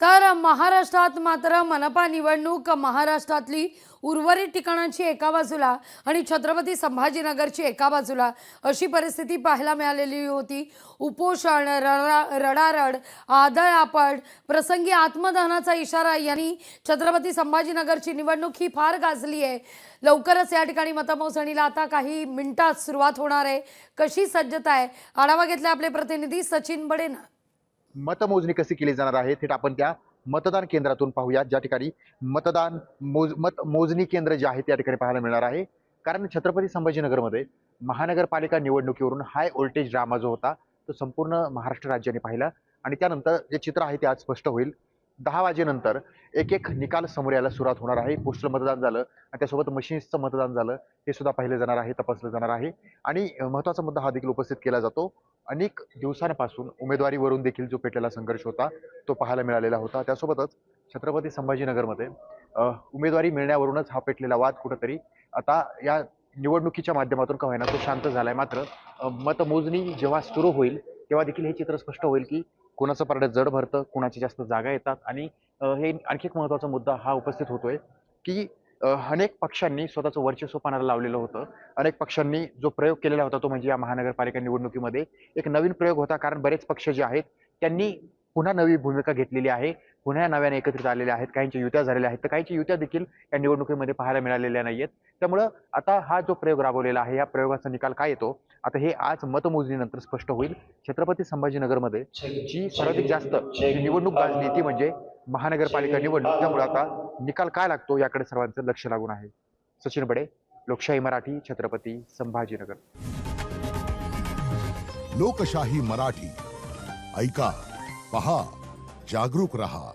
तर महाराष्ट्रात मात्र मनपा निवडणूक महाराष्ट्रातली उर्वरित ठिकाणांची एका बाजूला आणि छत्रपती संभाजीनगरची एका बाजूला अशी परिस्थिती पाहायला मिळालेली होती। उपोषण, रडारड, आदळआपट, प्रसंगी आत्मदहनाचा इशारा यांनी छत्रपती संभाजीनगरची निवडणूक ही फार गाजली आहे। लवकरच या ठिकाणी मतमोजणीला आता काही मिनिटात सुरुवात होणार आहे। कशी सज्जता आहे आढावा घेतला आपले प्रतिनिधी सचिन बडेंना। मतमोजणी कशी केली जाणार आहे थेट आपण त्या मतदान केंद्रातून पाहूया, ज्या ठिकाणी मोजणी केंद्र जे आहे त्या ठिकाणी पाहायला मिळणार आहे। कारण छत्रपती संभाजीनगरमध्ये महानगरपालिका निवडणुकीवरून हाय व्होल्टेज ड्रामा जो होता तो संपूर्ण महाराष्ट्र राज्याने पाहिला आणि त्यानंतर जे चित्र आहे ते आज स्पष्ट होईल। 10 वाजेनंतर एक एक निकाल समोर यायला सुरुवात होणार आहे। पोस्टल मतदान झालं आणि त्यासोबत मशीन्सचं मतदान झालं, हे सुद्धा पाहिलं जाणार आहे, तपासलं जाणार आहे। आणि महत्त्वाचा मुद्दा हा देखील उपस्थित केला जातो, अनेक दिवसांपासून उमेदवारीवरून देखील जो पेटलेला संघर्ष होता तो पाहायला मिळालेला होता। त्यासोबतच छत्रपती संभाजीनगरमध्ये उमेदवारी मिळण्यावरूनच हा पेटलेला वाद कुठेतरी आता या निवडणुकीच्या माध्यमातून का होईना तो शांत झालाय। मात्र मतमोजणी जेव्हा सुरू होईल तेव्हा देखील हे चित्र स्पष्ट होईल की कोणाचं पारडं जड भरतं, कोणाची जास्त जागा येतात। आणि हे आणखी एक महत्त्वाचा मुद्दा हा उपस्थित होतोय की अनेक पक्षांनी स्वतःचं वर्चस्व पणाला लावलेलं होतं। अनेक पक्षांनी जो प्रयोग केलेला होता तो म्हणजे या महानगरपालिका निवडणुकीमध्ये एक नवीन प्रयोग होता। कारण बरेच पक्ष जे आहेत त्यांनी पुन्हा नवी भूमिका घेतलेली आहे, पुन्हा नव्याने एकत्रित आलेले आहेत, काहींच्या युत्या झालेल्या आहेत, तर काहींच्या युत्या देखील या निवडणुकीमध्ये पाहायला मिळालेल्या नाहीयेत। त्यामुळं आता हा जो प्रयोग राबवलेला आहे या प्रयोगाचा निकाल काय येतो आता हे आज मतमोजणीनंतर स्पष्ट होईल। छत्रपती संभाजीनगरमध्ये जी सर्वाधिक जास्त निवडणूक गाजली ती म्हणजे महानगरपालिका निवडणूक। त्यामुळे आता निकाल काय लागतो याकडे सर्वांचं लक्ष लागून आहे। सचिन बडे, लोकशाही मराठी, छत्रपती संभाजीनगर। लोकशाही मराठी ऐका, पहा, जागरूक रहा।